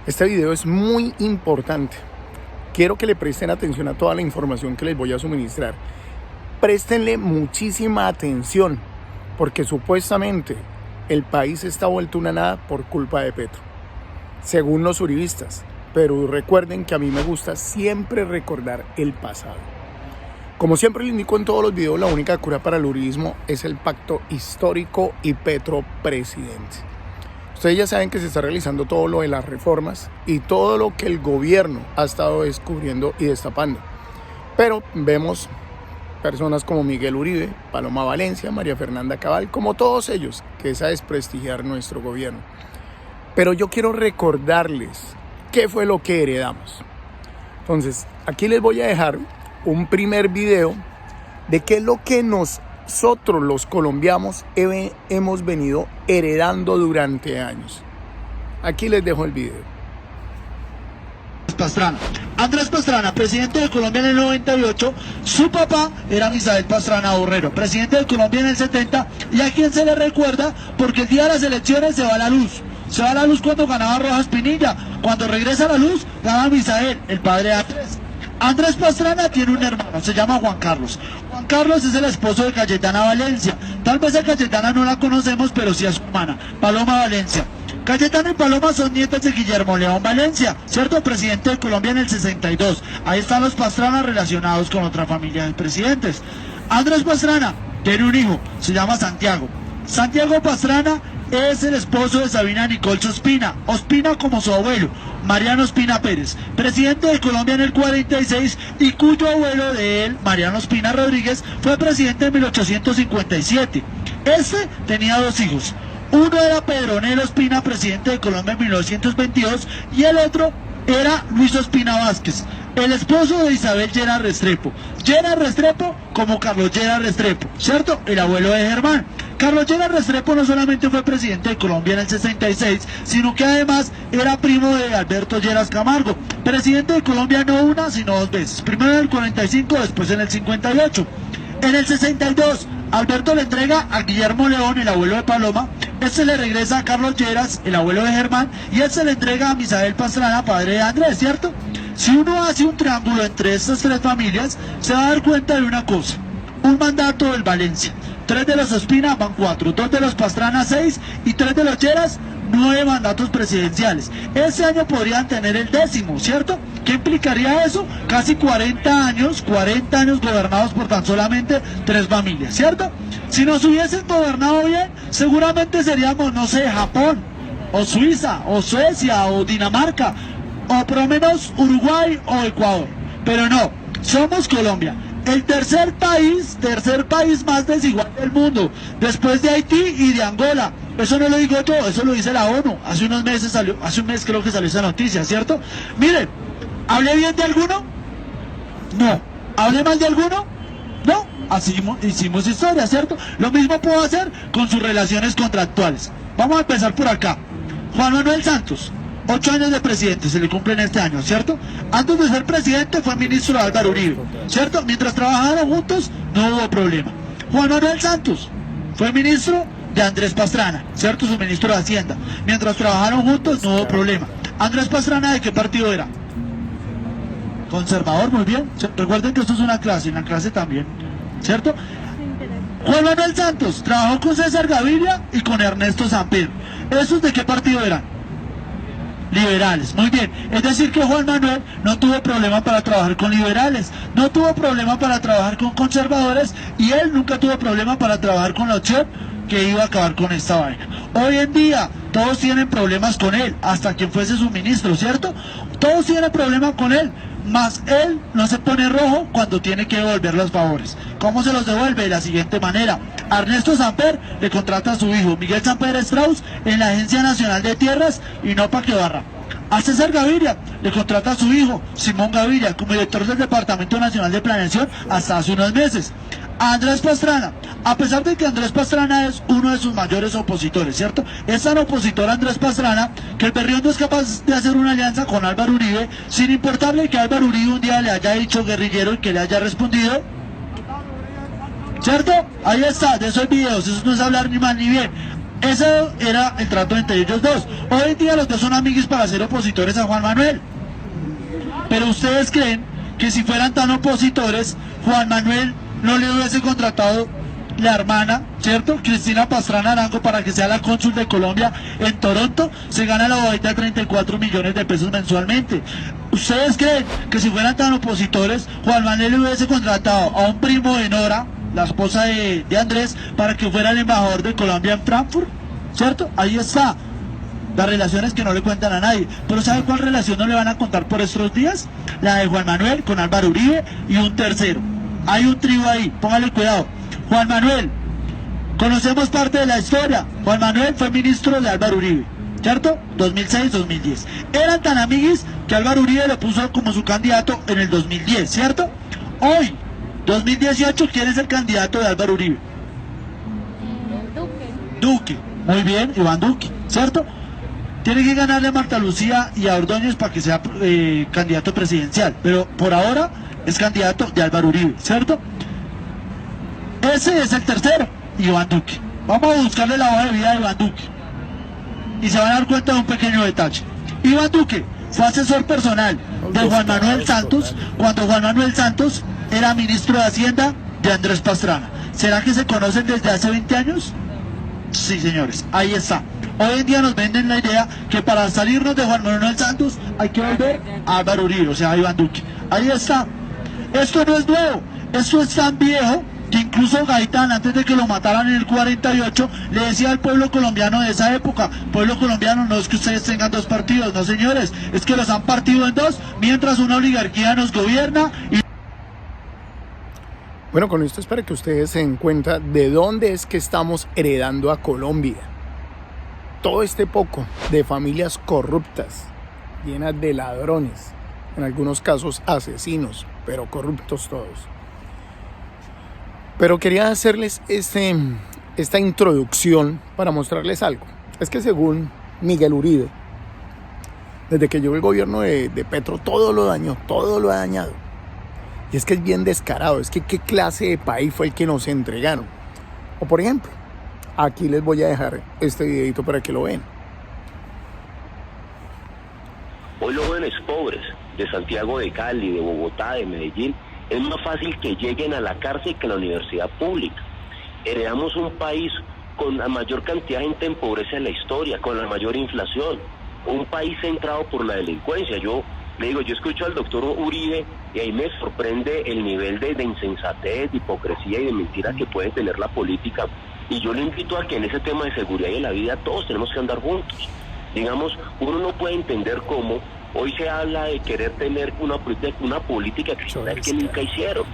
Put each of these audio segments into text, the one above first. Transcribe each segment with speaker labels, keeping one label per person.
Speaker 1: Este video es muy importante. Quiero que le presten atención a toda la información que les voy a suministrar. Préstenle muchísima atención, porque supuestamente el país está vuelto una nada por culpa de Petro, según los uribistas. Pero recuerden que a mí me gusta siempre recordar el pasado. Como siempre les indico en todos los videos, la única cura para el uribismo es el pacto histórico y Petro presidente. Ustedes ya saben que se está realizando todo lo de las reformas y todo lo que el gobierno ha estado descubriendo y destapando. Pero vemos personas como Miguel Uribe, Paloma Valencia, María Fernanda Cabal, como todos ellos, que es a desprestigiar nuestro gobierno. Pero yo quiero recordarles qué fue lo que heredamos. Entonces, aquí les voy a dejar un primer video de qué es lo que nosotros los colombianos hemos venido heredando durante años. Aquí les dejo el video.
Speaker 2: Pastrana. Andrés Pastrana, presidente de Colombia en el 98, su papá era Misael Pastrana Borrero, presidente de Colombia en el 70, y a quien se le recuerda porque el día de las elecciones se va la luz. Se va la luz cuando ganaba Rojas Pinilla, cuando regresa la luz, gana Misael, el padre de Andrés. Andrés Pastrana tiene un hermano, se llama Juan Carlos. Juan Carlos es el esposo de Cayetana Valencia. Tal vez a Cayetana no la conocemos, pero sí a su hermana, Paloma Valencia. Cayetana y Paloma son nietas de Guillermo León Valencia, ¿cierto? Presidente de Colombia en el 62. Ahí están los Pastrana relacionados con otra familia de presidentes. Andrés Pastrana tiene un hijo, se llama Santiago. Santiago Pastrana es el esposo de Sabina Nicole Ospina, Ospina como su abuelo, Mariano Ospina Pérez, presidente de Colombia en el 46 y cuyo abuelo de él, Mariano Ospina Rodríguez, fue presidente en 1857. Este tenía dos hijos. Uno era Pedronel Ospina, presidente de Colombia en 1922, y el otro era Luis Ospina Vázquez, el esposo de Isabel Llera Restrepo. Llera Restrepo como Carlos Llera Restrepo, ¿cierto? El abuelo de Germán. Carlos Llera Restrepo no solamente fue presidente de Colombia en el 66, sino que además era primo de Alberto Lleras Camargo, presidente de Colombia no una, sino dos veces. Primero en el 45, después en el 58. En el 62, Alberto le entrega a Guillermo León, el abuelo de Paloma. Este le regresa a Carlos Lleras, el abuelo de Germán, y él se le entrega a Misael Pastrana, padre de Andrés, ¿cierto? Si uno hace un triángulo entre estas tres familias, se va a dar cuenta de una cosa: un mandato del Valencia, 3 de los Ospina van 4, 2 de los Pastrana 6 y 3 de los Lleras 9 mandatos presidenciales. Ese año podrían tener el 10º, ¿cierto? ¿Qué implicaría eso? Casi 40 años gobernados por tan solamente 3 familias, ¿cierto? Si nos hubiesen gobernado bien, seguramente seríamos, no sé, Japón, o Suiza, o Suecia, o Dinamarca, o por lo menos Uruguay o Ecuador. Pero no, somos Colombia, el tercer país más desigual del mundo, después de Haití y de Angola. Eso no lo digo yo, eso lo dice la ONU. Hace un mes creo que salió esa noticia, ¿cierto? Miren, ¿hablé bien de alguno? No. ¿Hablé mal de alguno? No. Así hicimos historia, ¿cierto? Lo mismo puedo hacer con sus relaciones contractuales. Vamos a empezar por acá. Juan Manuel Santos, 8 años de presidente, se le cumplen este año, ¿cierto? Antes de ser presidente fue ministro de Álvaro Uribe, ¿cierto? Mientras trabajaron juntos, no hubo problema. Juan Manuel Santos fue ministro de Andrés Pastrana, ¿cierto? Su ministro de Hacienda. Mientras trabajaron juntos, no hubo problema. Andrés Pastrana, ¿de qué partido era? Conservador, muy bien. Recuerden que esto es una clase, en la clase también, ¿cierto? Juan Manuel Santos trabajó con César Gaviria y con Ernesto Samper. ¿Esos de qué partido eran? Liberales, muy bien. Es decir que Juan Manuel no tuvo problema para trabajar con liberales, no tuvo problema para trabajar con conservadores, y él nunca tuvo problema para trabajar con los chefs que iba a acabar con esta vaina. Hoy en día todos tienen problemas con él, hasta quien fuese su ministro, ¿cierto? Todos tienen problemas con él, mas él no se pone rojo cuando tiene que devolver los favores. ¿Cómo se los devuelve? De la siguiente manera: a Ernesto Samper le contrata a su hijo Miguel Samper Strauss en la Agencia Nacional de Tierras y no para que barra. A César Gaviria le contrata a su hijo Simón Gaviria como director del Departamento Nacional de Planeación hasta hace unos meses. A Andrés Pastrana, a pesar de que Andrés Pastrana es uno de sus mayores opositores, ¿cierto? Es tan opositor a Andrés Pastrana que el Berriondo es capaz de hacer una alianza con Álvaro Uribe, sin importarle que Álvaro Uribe un día le haya dicho guerrillero y que le haya respondido, ¿cierto? Ahí está, de esos videos, eso no es hablar ni mal ni bien. Ese era el trato entre ellos dos. Hoy en día los dos son amiguis para ser opositores a Juan Manuel. Pero ustedes creen que si fueran tan opositores, Juan Manuel no le hubiese contratado la hermana, ¿cierto? Cristina Pastrana Arango, para que sea la cónsul de Colombia en Toronto. Se gana la bobadita de 34 millones de pesos mensualmente. ¿Ustedes creen que si fueran tan opositores, Juan Manuel le hubiese contratado a un primo de Nora, la esposa de Andrés, para que fuera el embajador de Colombia en Frankfurt? ¿Cierto? Ahí está. Las relaciones que no le cuentan a nadie. Pero ¿sabe cuál relación no le van a contar por estos días? La de Juan Manuel con Álvaro Uribe y un tercero. Hay un trío ahí, póngale cuidado. Juan Manuel, conocemos parte de la historia. Juan Manuel fue ministro de Álvaro Uribe, ¿cierto? 2006-2010. Eran tan amiguis que Álvaro Uribe lo puso como su candidato en el 2010, ¿cierto? Hoy, 2018, ¿quién es el candidato de Álvaro Uribe? Duque. Muy bien, Iván Duque, ¿cierto? Tiene que ganarle a Marta Lucía y a Ordóñez para que sea candidato presidencial, pero por ahora es candidato de Álvaro Uribe, ¿cierto? Ese es el tercero, Iván Duque. Vamos a buscarle la hoja de vida de Iván Duque y se van a dar cuenta de un pequeño detalle. Iván Duque fue asesor personal de Juan Manuel Santos cuando Juan Manuel Santos era ministro de Hacienda de Andrés Pastrana. ¿Será que se conocen desde hace 20 años? Sí, señores, ahí está. Hoy en día nos venden la idea que para salirnos de Juan Manuel Santos hay que volver a Álvaro Uribe, o sea, a Iván Duque. Ahí está. Esto no es nuevo, esto es tan viejo que incluso Gaitán, antes de que lo mataran en el 48, le decía al pueblo colombiano de esa época: pueblo colombiano, no es que ustedes tengan dos partidos, no señores, es que los han partido en dos, mientras una oligarquía nos gobierna y...
Speaker 1: Bueno, con esto es para que ustedes se den cuenta de dónde es que estamos heredando a Colombia. Todo este poco de familias corruptas, llenas de ladrones, en algunos casos asesinos, pero corruptos todos. Pero quería hacerles esta introducción para mostrarles algo. Es que según Miguel Uribe, desde que llegó el gobierno de Petro, todo lo dañó, todo lo ha dañado. Y es que es bien descarado, es que qué clase de país fue el que nos entregaron. O por ejemplo, aquí les voy a dejar este videito para que lo vean.
Speaker 3: Hoy los jóvenes pobres de Santiago de Cali, de Bogotá, de Medellín, es más fácil que lleguen a la cárcel que a la universidad pública. Heredamos un país con la mayor cantidad de gente en pobreza en la historia, con la mayor inflación, un país centrado por la delincuencia. Yo escucho al doctor Uribe y ahí me sorprende el nivel de insensatez, de hipocresía y de mentira que puede tener la política. Y yo le invito a que en ese tema de seguridad y de la vida todos tenemos que andar juntos. Digamos, uno no puede entender cómo hoy se habla de querer tener una política criminal que nunca hicieron.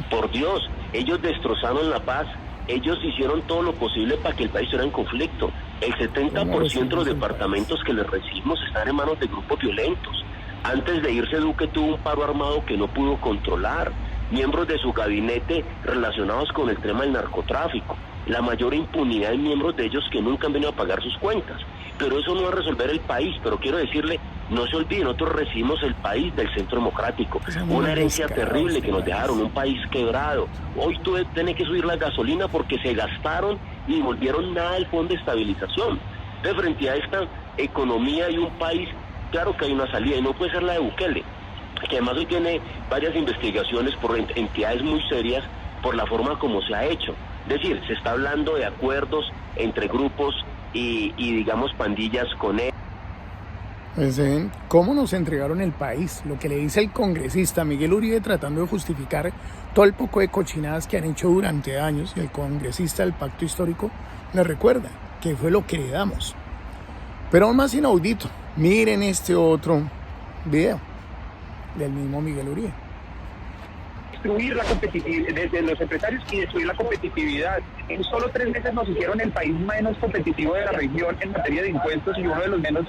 Speaker 3: Por Dios, ellos destrozaron la paz, ellos hicieron todo lo posible para que el país estuviera en conflicto. El 70% de los departamentos que les recibimos están en manos de grupos violentos. Antes de irse, Duque tuvo un paro armado que no pudo controlar, miembros de su gabinete relacionados con el tema del narcotráfico, la mayor impunidad de miembros de ellos que nunca han venido a pagar sus cuentas. Pero eso no va a resolver el país, pero quiero decirle, no se olviden, nosotros recibimos el país del centro democrático, una herencia terrible que nos dejaron, un país quebrado. Hoy tiene que subir la gasolina porque se gastaron y volvieron nada del fondo de estabilización. De frente a esta economía y un país, claro que hay una salida y no puede ser la de Bukele, que además hoy tiene varias investigaciones por entidades muy serias por la forma como se ha hecho. Es decir, se está hablando de acuerdos entre grupos y digamos pandillas con él.
Speaker 1: Pues, ¿cómo nos entregaron el país? Lo que le dice el congresista Miguel Uribe tratando de justificar todo el poco de cochinadas que han hecho durante años, y el congresista del Pacto Histórico le recuerda que fue lo que le damos. Pero aún más inaudito, miren este otro video del mismo Miguel Uribe.
Speaker 4: Destruir la competitividad de los empresarios y destruir la competitividad. En solo 3 meses nos hicieron el país menos competitivo de la región en materia de impuestos y uno de los menos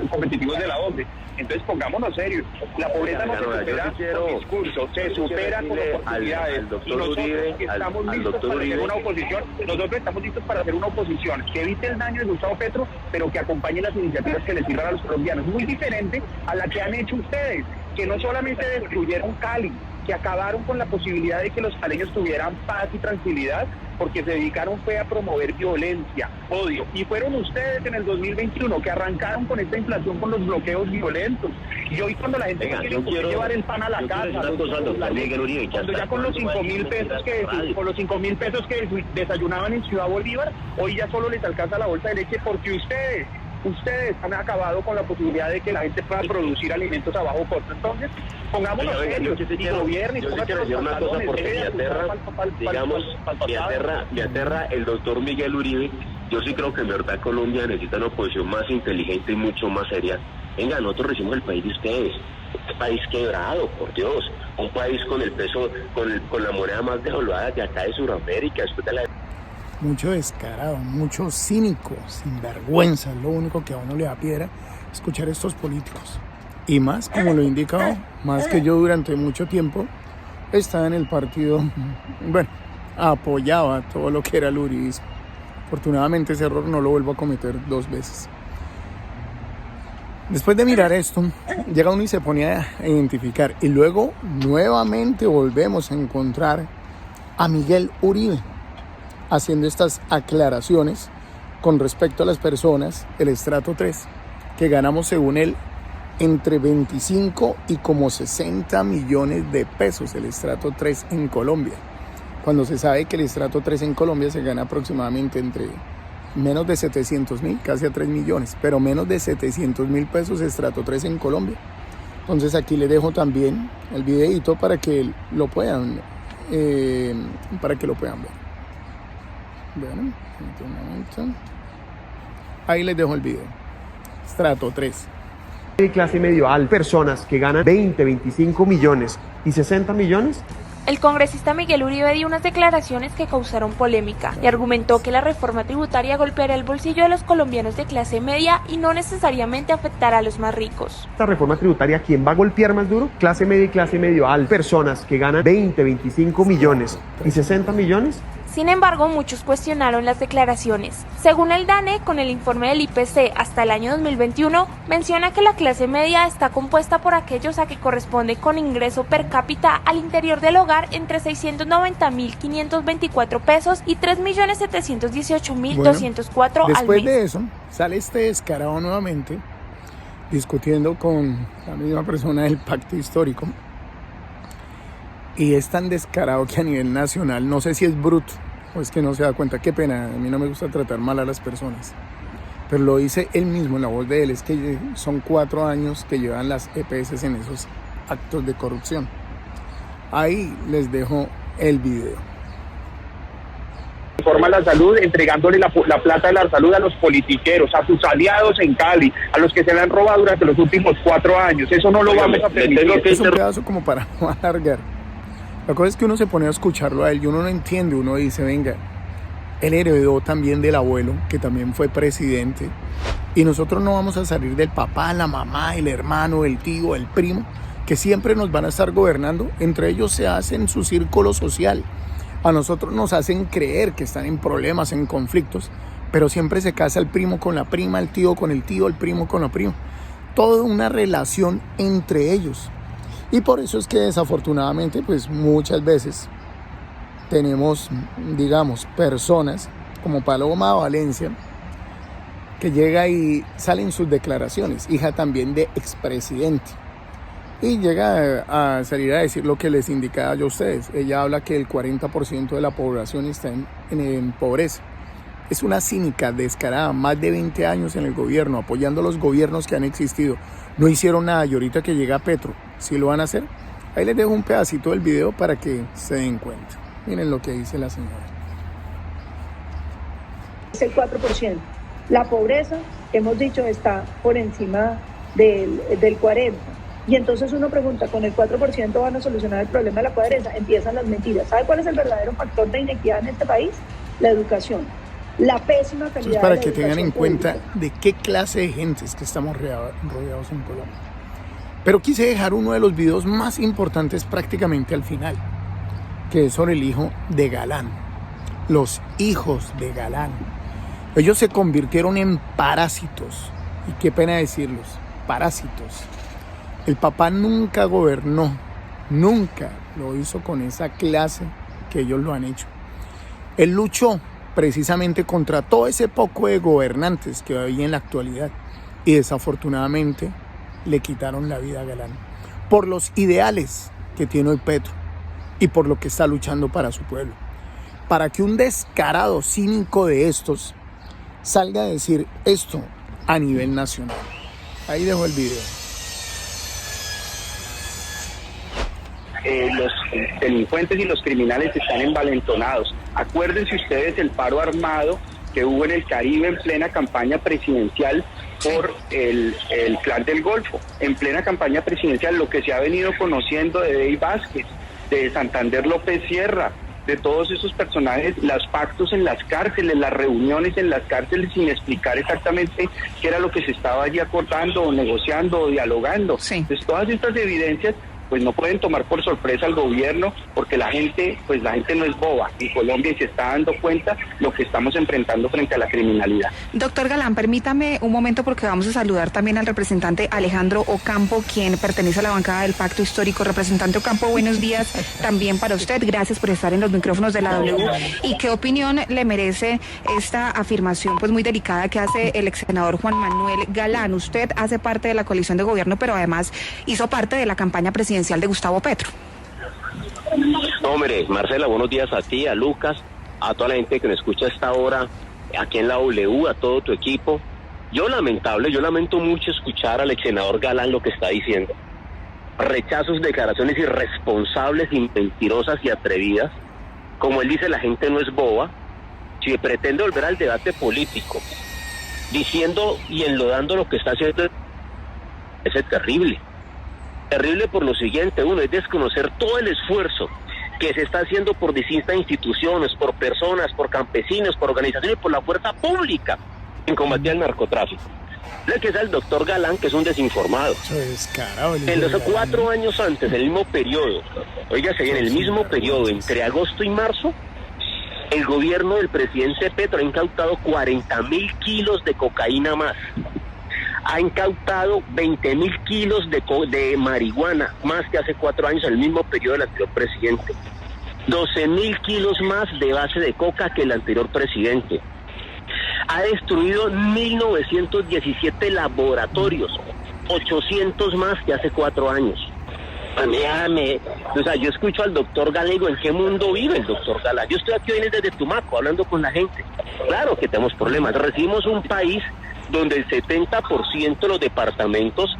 Speaker 4: competitivos de la OCDE. Entonces pongámonos serios. La pobreza no se supera con discursos, se supera con oportunidades. Y nosotros estamos listos para hacer una oposición. Nosotros estamos listos para hacer una oposición que evite el daño de Gustavo Petro, pero que acompañe las iniciativas que les sirvan a los colombianos. Muy diferente a la que han hecho ustedes, que no solamente destruyeron Cali, que acabaron con la posibilidad de que los caleños tuvieran paz y tranquilidad, porque se dedicaron fue a promover violencia, odio, y fueron ustedes en el 2021 que arrancaron con esta inflación, con los bloqueos violentos, y hoy cuando la gente no quiere llevar el pan a la casa, cuando ya con los 5.000 pesos que desayunaban en Ciudad Bolívar, hoy ya solo les alcanza la bolsa de leche, porque ustedes han acabado con la posibilidad de que la gente pueda producir alimentos a bajo costo. Entonces, pongámonos serios, y gobierno, y póngase los pantalones,
Speaker 3: me aterra el doctor Miguel Uribe. Yo sí creo que en verdad Colombia necesita una oposición más inteligente y mucho más seria. Venga, nosotros recibimos el país de ustedes, un país quebrado, por Dios, un país con el peso, con la moneda más devaluada de acá de Sudamérica, después de la...
Speaker 1: Mucho descarado, mucho cínico, sinvergüenza, es lo único que a uno le da piedra escuchar a estos políticos. Y más, como lo he indicado, más que yo durante mucho tiempo estaba en el partido, bueno, apoyaba todo lo que era el uribismo. Afortunadamente ese error no lo vuelvo a cometer 2 veces. Después de mirar esto, llega uno y se pone a identificar. Y luego nuevamente volvemos a encontrar a Miguel Uribe haciendo estas aclaraciones con respecto a las personas del estrato 3, que ganamos según él entre 25 y como 60 millones de pesos el estrato 3 en Colombia, cuando se sabe que el estrato 3 en Colombia se gana aproximadamente entre menos de 700.000, casi a 3 millones, pero menos de 700.000 pesos estrato 3 en Colombia. Entonces aquí les dejo también el videito para que lo puedan ver. Bueno, un momento. Ahí les dejo el video. Estrato 3.
Speaker 5: De clase medio alta, personas que ganan 20, 25 millones y 60 millones.
Speaker 6: El congresista Miguel Uribe dio unas declaraciones que causaron polémica y argumentó que la reforma tributaria golpeará el bolsillo de los colombianos de clase media y no necesariamente afectará a los más ricos.
Speaker 5: Esta reforma tributaria, ¿quién va a golpear más duro? Clase media y clase medio alta, personas que ganan 20, 25 millones y 60 millones.
Speaker 6: Sin embargo, muchos cuestionaron las declaraciones. Según el DANE, con el informe del IPC hasta el año 2021, menciona que la clase media está compuesta por aquellos a que corresponde con ingreso per cápita al interior del hogar entre 690.524 pesos y 3.718.204 al mes.
Speaker 1: Después de eso, sale este descarado nuevamente, discutiendo con la misma persona del pacto histórico. Y es tan descarado que a nivel nacional, no sé si es bruto o es que no se da cuenta. Qué pena, a mí no me gusta tratar mal a las personas, pero lo dice él mismo en la voz de él, es que son 4 años que llevan las EPS en esos actos de corrupción. Ahí les dejo el video.
Speaker 4: Reforma la salud, entregándole la plata de la salud a los politiqueros, a sus aliados en Cali, a los que se le han robado durante los últimos 4 años. Eso no lo vamos a permitir.
Speaker 1: Es un pedazo como para no alargar. La cosa es que uno se pone a escucharlo a él y uno no entiende, uno dice, venga, él heredó también del abuelo, que también fue presidente, y nosotros no vamos a salir del papá, la mamá, el hermano, el tío, el primo, que siempre nos van a estar gobernando. Entre ellos se hacen su círculo social. A nosotros nos hacen creer que están en problemas, en conflictos, pero siempre se casa el primo con la prima, el tío con el tío, el primo con la prima. Toda una relación entre ellos. Y por eso es que desafortunadamente, pues muchas veces tenemos, digamos, personas como Paloma Valencia, que llega y salen sus declaraciones, hija también de expresidente, y llega a salir a decir lo que les indicaba yo a ustedes. Ella habla que el 40% de la población está en pobreza. Es una cínica, descarada, más de 20 años en el gobierno, apoyando a los gobiernos que han existido. No hicieron nada y ahorita que llega Petro, ¿sí lo van a hacer? Ahí les dejo un pedacito del video para que se den cuenta. Miren lo que dice la señora.
Speaker 7: Es el 4%. La pobreza, hemos dicho, está por encima del 40%. Y entonces uno pregunta, ¿con el 4% van a solucionar el problema de la pobreza? Empiezan las mentiras. ¿Sabe cuál es el verdadero factor de inequidad en este país? La educación. La pésima calidad.
Speaker 1: Entonces, para
Speaker 7: de la
Speaker 1: que tengan en
Speaker 7: pública.
Speaker 1: cuenta de qué clase de gente es que estamos rodeados en Colombia. Pero quise dejar uno de los videos más importantes prácticamente al final, que es sobre el hijo de Galán. Los hijos de Galán. Ellos se convirtieron en parásitos. Y qué pena decirlos, parásitos. El papá nunca gobernó, nunca lo hizo con esa clase que ellos lo han hecho. Él luchó precisamente contra todo ese poco de gobernantes que hay en la actualidad y desafortunadamente le quitaron la vida a Galán por los ideales que tiene hoy Petro y por lo que está luchando para su pueblo. Para que un descarado cínico de estos salga a decir esto a nivel nacional. Ahí dejo el video.
Speaker 4: Los delincuentes y los criminales están envalentonados. Acuérdense ustedes el paro armado que hubo en el Caribe en plena campaña presidencial por el Clan del Golfo. En plena campaña presidencial, lo que se ha venido conociendo de Dey Vázquez, de Santander López Sierra, de todos esos personajes, los pactos en las cárceles, las reuniones en las cárceles sin explicar exactamente qué era lo que se estaba allí acordando, o negociando, o dialogando.
Speaker 8: Sí.
Speaker 4: Entonces, todas estas evidencias pues no pueden tomar por sorpresa al gobierno, porque la gente no es boba en Colombia y se está dando cuenta lo que estamos enfrentando frente a la criminalidad.
Speaker 8: Doctor Galán, permítame un momento porque vamos a saludar también al representante Alejandro Ocampo, quien pertenece a la bancada del Pacto Histórico. Representante Ocampo, buenos días también para usted. Gracias por estar en los micrófonos de la W. ¿Y qué opinión le merece esta afirmación pues muy delicada que hace el ex senador Juan Manuel Galán? Usted hace parte de la coalición de gobierno, pero además hizo parte de la campaña presidencial de Gustavo Petro.
Speaker 3: Hombre, Marcela, buenos días a ti, a Lucas, a toda la gente que nos escucha a esta hora, aquí en la W, a todo tu equipo. Yo lamento mucho escuchar al ex senador Galán lo que está diciendo. Rechazo sus declaraciones irresponsables, mentirosas y atrevidas. Como él dice, la gente no es boba. Si pretende volver al debate político, diciendo y enlodando lo que está haciendo, es terrible. Terrible por lo siguiente: uno, es desconocer todo el esfuerzo que se está haciendo por distintas instituciones, por personas, por campesinos, por organizaciones, por la fuerza pública en combatir el narcotráfico. Lo que es el doctor Galán, que es un desinformado. En los 4 años antes, en el mismo periodo, oígase, en el mismo periodo, entre agosto y marzo, el gobierno del presidente Petro ha incautado 40.000 kilos de cocaína más. Ha incautado 20.000 kilos de marihuana, más que hace 4 años, en el mismo periodo del anterior presidente. 12.000 kilos más de base de coca que el anterior presidente. Ha destruido 1.917 laboratorios, 800 más que hace 4 años. O sea, yo escucho al doctor Galego, ¿en qué mundo vive el doctor Galán? Yo estoy aquí hoy desde Tumaco, hablando con la gente. Claro que tenemos problemas. Recibimos un país donde el 70% de los departamentos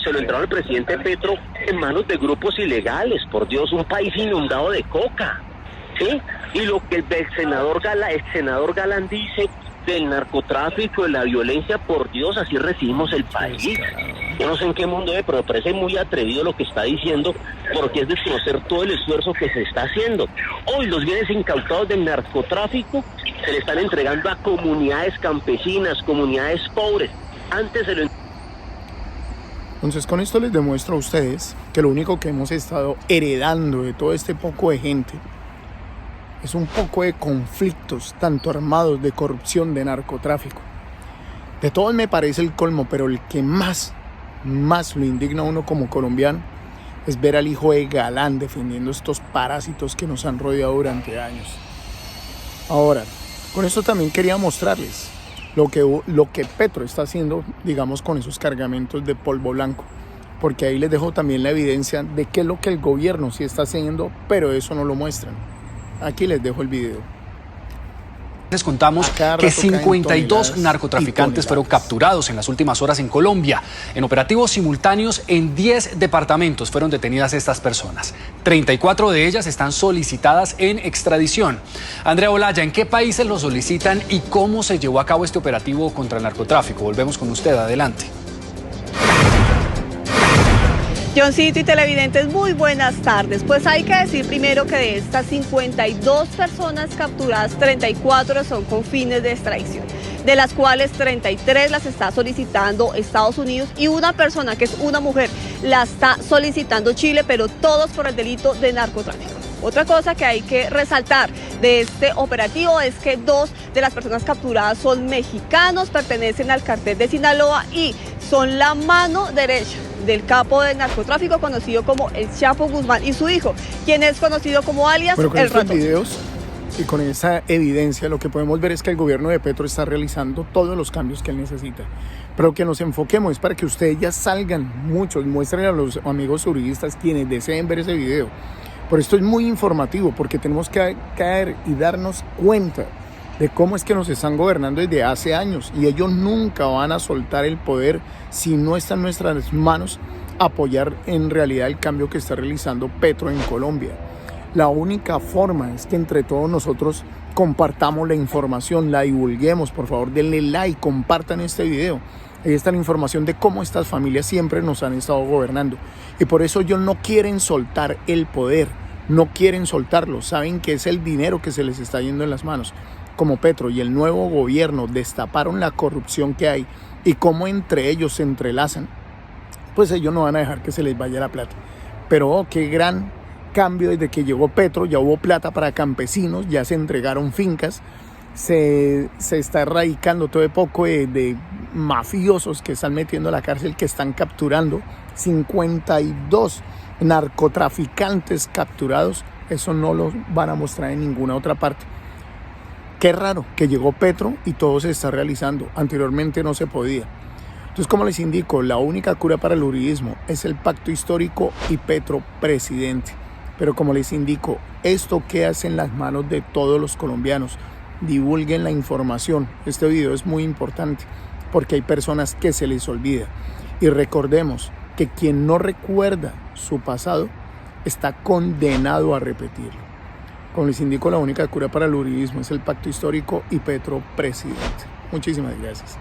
Speaker 3: se lo entraron al presidente Petro en manos de grupos ilegales. Por Dios, un país inundado de coca, ¿sí? Y lo que el senador Galán dice del narcotráfico, de la violencia, por Dios, así recibimos el país. Yo no sé en qué mundo es, pero me parece muy atrevido lo que está diciendo, porque es desconocer todo el esfuerzo que se está haciendo. Hoy los bienes incautados del narcotráfico se le están entregando a comunidades campesinas, comunidades pobres. Antes se lo...
Speaker 1: Entonces, con esto les demuestro a ustedes que lo único que hemos estado heredando de todo este poco de gente es un poco de conflictos, tanto armados, de corrupción, de narcotráfico. De todos me parece el colmo, pero el que más lo indigna a uno como colombiano es ver al hijo de Galán defendiendo estos parásitos que nos han rodeado durante años. Ahora, con esto también quería mostrarles lo que Petro está haciendo, digamos, con esos cargamentos de polvo blanco, porque ahí les dejo también la evidencia de qué es lo que el gobierno sí está haciendo, pero eso no lo muestran. Aquí les dejo el video.
Speaker 9: Les contamos que 52 narcotraficantes fueron capturados en las últimas horas en Colombia. En operativos simultáneos en 10 departamentos fueron detenidas estas personas. 34 de ellas están solicitadas en extradición. Andrea Olaya, ¿en qué países lo solicitan y cómo se llevó a cabo este operativo contra el narcotráfico? Volvemos con usted, adelante.
Speaker 10: Johncito y televidentes, muy buenas tardes. Pues hay que decir primero que de estas 52 personas capturadas, 34 son con fines de extradición, de las cuales 33 las está solicitando Estados Unidos y una persona, que es una mujer, la está solicitando Chile, pero todos por el delito de narcotráfico. Otra cosa que hay que resaltar de este operativo es que 2 de las personas capturadas son mexicanos, pertenecen al cartel de Sinaloa y son la mano derecha del capo de narcotráfico conocido como el Chapo Guzmán y su hijo, quien es conocido como alias
Speaker 1: Pero con
Speaker 10: el
Speaker 1: estos
Speaker 10: ratón.
Speaker 1: videos y con esa evidencia lo que podemos ver es que el gobierno de Petro está realizando todos los cambios que él necesita. Pero que nos enfoquemos es para que ustedes ya salgan muchos, muestren a los amigos uribistas quienes deseen ver ese video. Por esto es muy informativo, porque tenemos que caer y darnos cuenta de cómo es que nos están gobernando desde hace años, y ellos nunca van a soltar el poder si no está en nuestras manos apoyar en realidad el cambio que está realizando Petro en Colombia. La única forma es que entre todos nosotros compartamos la información, la divulguemos. Por favor, denle like, compartan este video. Ahí está la información de cómo estas familias siempre nos han estado gobernando. Y por eso ellos no quieren soltar el poder, no quieren soltarlo. Saben que es el dinero que se les está yendo en las manos. Como Petro y el nuevo gobierno destaparon la corrupción que hay y cómo entre ellos se entrelazan, pues ellos no van a dejar que se les vaya la plata. Pero qué gran cambio desde que llegó Petro. Ya hubo plata para campesinos, ya se entregaron fincas, se está erradicando todo de poco de mafiosos que están metiendo a la cárcel, que están capturando 52 narcotraficantes capturados. Eso no lo van a mostrar en ninguna otra parte. Qué raro que llegó Petro y todo se está realizando. Anteriormente no se podía. Entonces, como les indico, la única cura para el uribismo es el pacto histórico y Petro presidente. Pero como les indico, esto queda en las manos de todos los colombianos. Divulguen la información. Este video es muy importante porque hay personas que se les olvida. Y recordemos que quien no recuerda su pasado está condenado a repetirlo. Como les indico, la única cura para el uribismo es el pacto histórico y Petro presidente. Muchísimas gracias.